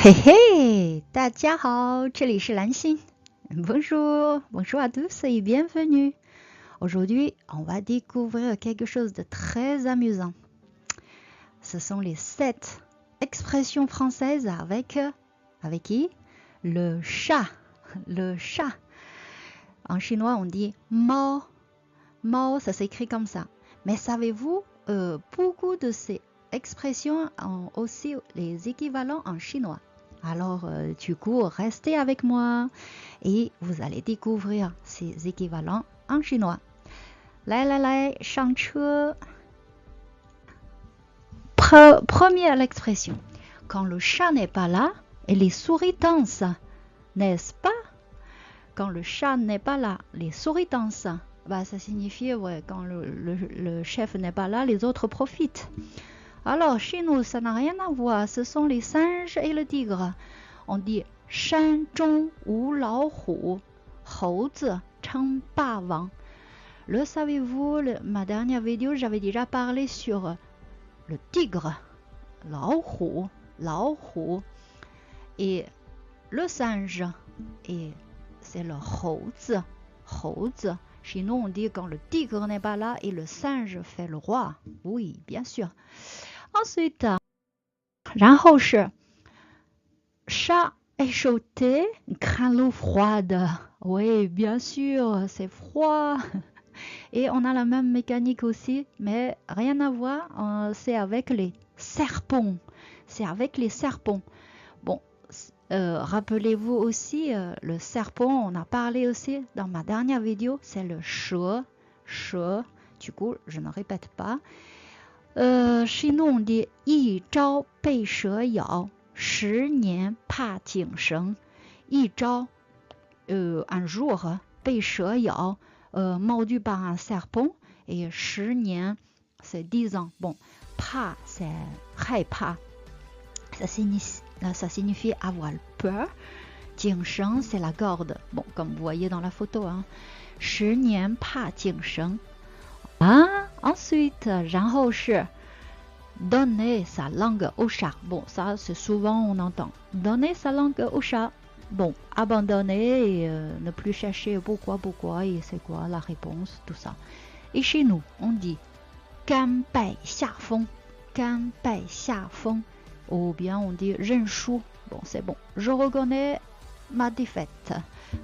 嘿嘿，大家好，这里是蓝心。Bonjour, bonjour à tous et bienvenue. Aujourd'hui, on va découvrir quelque chose de très amusant. Ce sont les 7 expressions françaises avec qui? Le chat. Le chat. En chinois, on dit mao. Mao, ça s'écrit comme ça. Mais savez-vous, beaucoup de ces expressions ont aussi les équivalents en chinois. Alors, du coup, restez avec moi et vous allez découvrir ces équivalents en chinois. 来来来，上车。Première expression. Quand le chat n'est pas là, les souris dansent, n'est-ce pas? Quand le chat n'est pas là, les souris dansent. Bah, ça signifie, ouais, quand le chef n'est pas là, les autres profitent. Alors, chez nous, ça n'a rien à voir. Ce sont les singes et le tigre. On dit 山中无老虎，猴子称霸王. Le savez-vous, ma dernière vidéo, j'avais déjà parlé sur le tigre, 老虎, et le singe, et c'est le 猴子. Chez nous, on dit quand le tigre n'est pas là et le singe fait le roi. Oui, bien sûr. Ensuite, 然后是 chat échaudé craint l'eau froide. Oui, bien sûr, c'est froid. Et on a la même mécanique aussi, mais rien à voir, c'est avec les serpents. Bon, rappelez-vous aussi, le serpent, on a parlé aussi dans ma dernière vidéo, c'est le che. Du coup, je ne répète pas. Chez nous, on dit 一朝被蛇咬10年怕井绳. 一朝, un jour, 被蛇咬, mordu par un serpent, et 10年, c'est 10 ans. Bon, 怕, c'est 害怕. Ça signifie avoir peur. 井绳, c'est la corde. Bon, comme vous voyez dans la photo, hein. 10年怕井绳. Ensuite, 然后是 donner sa langue au chat. Bon, ça, c'est souvent on entend. Donner sa langue au chat. Bon, abandonner, et, ne plus chercher pourquoi, et c'est quoi la réponse, tout ça. Et chez nous, on dit 甘拜下风, ou bien on dit 认输. Bon, c'est bon. Je reconnais ma défaite.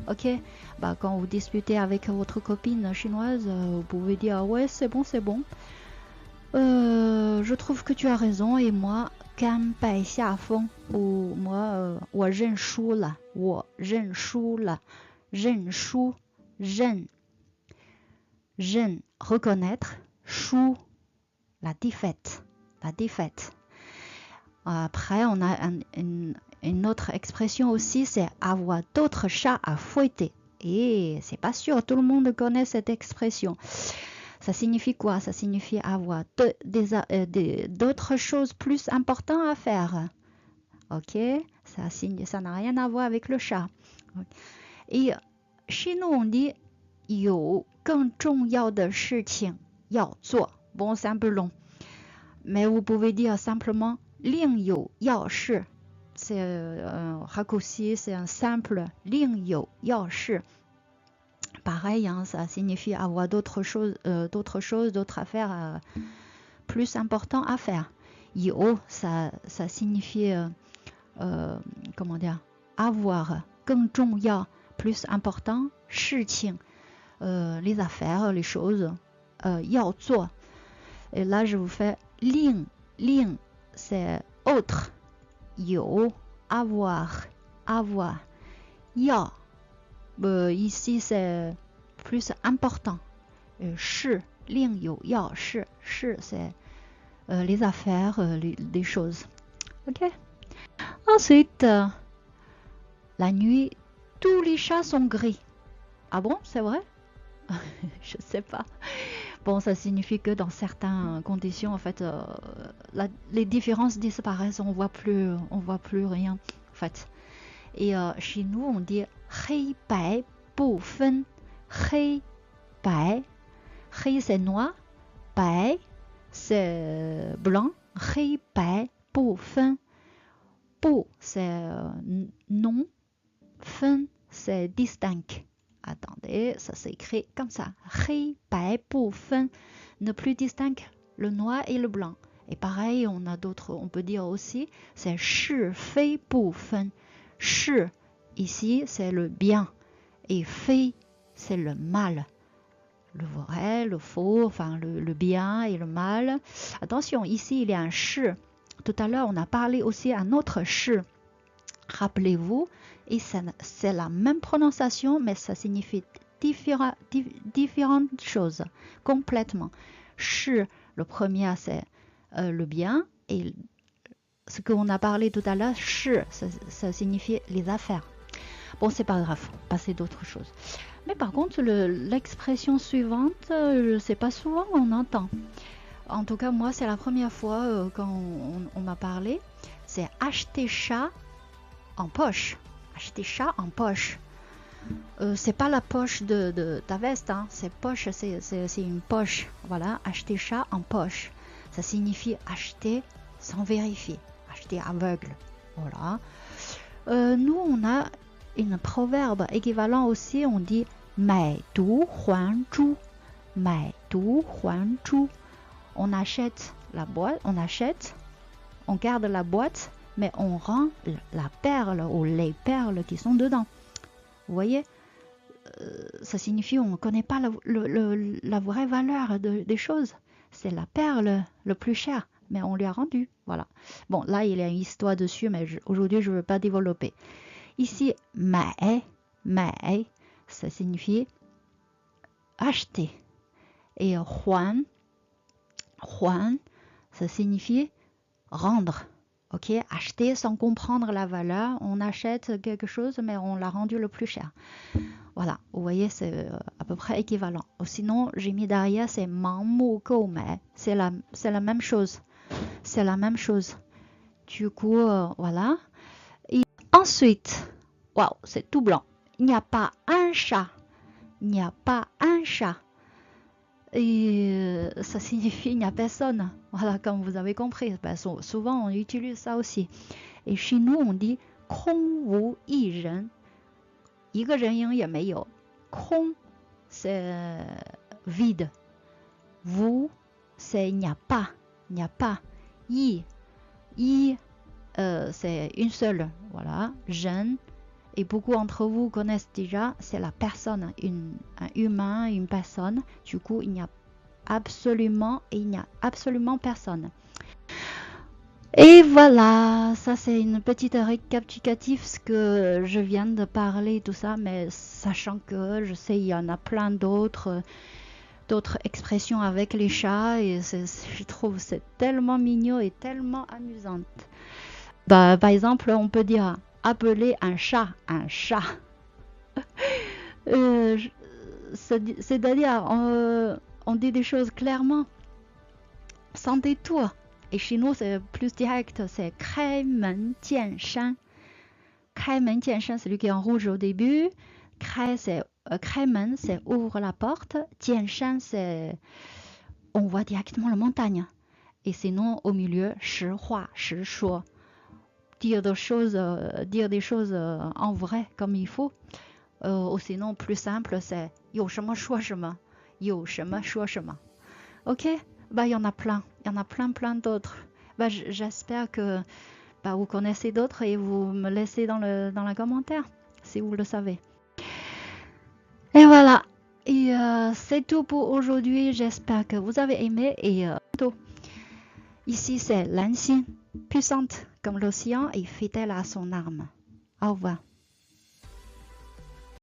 Ok? Bah, quand vous disputez avec votre copine chinoise, vous pouvez dire ouais, c'est bon. Je trouve que tu as raison et moi, 甘拜下风, ou moi, 我认输了. 认, reconnaître, 输, la défaite. Après, on a une autre expression aussi, c'est avoir d'autres chats à fouetter. Et c'est pas sûr, tout le monde connaît cette expression. Ça signifie quoi? Ça signifie avoir d'autres choses plus importantes à faire. Ok? Ça n'a rien à voir avec le chat. Et chez nous, on dit 有更重要的事情要做. Bon, c'est un peu long. Mais vous pouvez dire simplement 另有要事. C'est un raccourci, c'est un simple 另有要事. Pareil, hein, ça signifie avoir d'autres choses, d'autres affaires plus importantes à faire. 有, ça signifie, comment dire, avoir, 更重要, plus important, 事情, les affaires, les choses, 要做. Et là, je vous fais 另, c'est autre, 有, avoir, 要. Ici, c'est plus important. 是, 另有要事, c'est les affaires, les choses. Ok? Ensuite, la nuit, tous les chats sont gris. Ah bon, c'est vrai? Je sais pas. Bon, ça signifie que dans certaines conditions, en fait, les différences disparaissent. On voit plus rien, en fait. Et chez nous, on dit 黑白不分. 黑白, 黑 c'est noir, 白 c'est blanc. 黑白不分. bu, c'est non. Fen, c'est distinct. Attendez, ça s'écrit comme ça. Hei, bai, bu, fen. Ne plus distinct le noir et le blanc. Et pareil, on a d'autres, on peut dire aussi, c'est shi, fei, bu, fen. Shi, ici, c'est le bien. Et fei, c'est le mal. Le vrai, le faux, enfin le bien et le mal. Attention, ici, il y a un shi. Tout à l'heure, on a parlé aussi un autre shi. Rappelez-vous, et c'est la même prononciation, mais ça signifie différentes choses, complètement. Shi, le premier, c'est le bien, et ce qu'on a parlé tout à l'heure, shi, ça signifie les affaires. Bon, c'est pas grave, passer d'autres choses. Mais par contre, l'expression suivante, je sais pas souvent on entend. En tout cas, moi, c'est la première fois quand on m'a parlé. C'est acheter chat en poche. Acheter chat en poche. C'est pas la poche de ta veste, hein. C'est poche, c'est une poche. Voilà, acheter chat en poche. Ça signifie acheter sans vérifier. Acheter aveugle. Voilà. Nous, on a un proverbe équivalent aussi. On dit mai du huan zhu. Mai du huan zhu. On achète la boîte, on garde la boîte, mais on rend la perle ou les perles qui sont dedans. Vous voyez, ça signifie on ne connaît pas la vraie valeur des choses. C'est la perle le plus cher, mais on lui a rendu. Voilà. Bon, là, il y a une histoire dessus, mais aujourd'hui, je ne veux pas développer. Ici, mai, ça signifie acheter. Et huan, ça signifie rendre. Ok, acheter sans comprendre la valeur. On achète quelque chose, mais on l'a rendu le plus cher. Voilà, vous voyez, c'est à peu près équivalent. Sinon, j'ai mis derrière, c'est mangmu goumei. C'est la même chose. C'est la même chose. Du coup, voilà. Et ensuite, waouh, c'est tout blanc. Il n'y a pas un chat. Il n'y a pas un chat. Et ça signifie il n'y a personne. Voilà, comme vous avez compris. Ben, souvent, on utilise ça aussi. Et chez nous, on dit « kong wu yi ren ». 一个人影也没有。空 c'est vide. Wu c'est il n'y a pas. Il n'y a pas. Yi c'est une seule. Voilà. Ren. Et beaucoup d'entre vous connaissent déjà, c'est la personne, un humain, une personne. Du coup, il n'y a absolument personne. Et voilà, ça c'est une petite récapitulatif ce que je viens de parler, tout ça, mais sachant que je sais il y en a plein d'autres expressions avec les chats et je trouve c'est tellement mignon et tellement amusant. Bah, par exemple, on peut dire appeler un chat. C'est-à-dire, on dit des choses clairement, sans détour. Et chez nous, c'est plus direct, c'est «开门见山». « 开门见山», c'est lui qui est en rouge au début. «开门», c'est ouvre la porte. « 见山», c'est on voit directement la montagne. Et sinon, au milieu, « 实话实说». Dire des choses en vrai, comme il faut. Ou sinon, plus simple, c'est « 有什么说什么». « 有什么说什么». Ok, bah, il y en a plein d'autres. Bah, j'espère que vous connaissez d'autres et vous me laissez dans le commentaire si vous le savez. Et voilà, et c'est tout pour aujourd'hui. J'espère que vous avez aimé et bientôt. Ici c'est Lanxin, puissante comme l'océan et fidèle à son arme. Au revoir.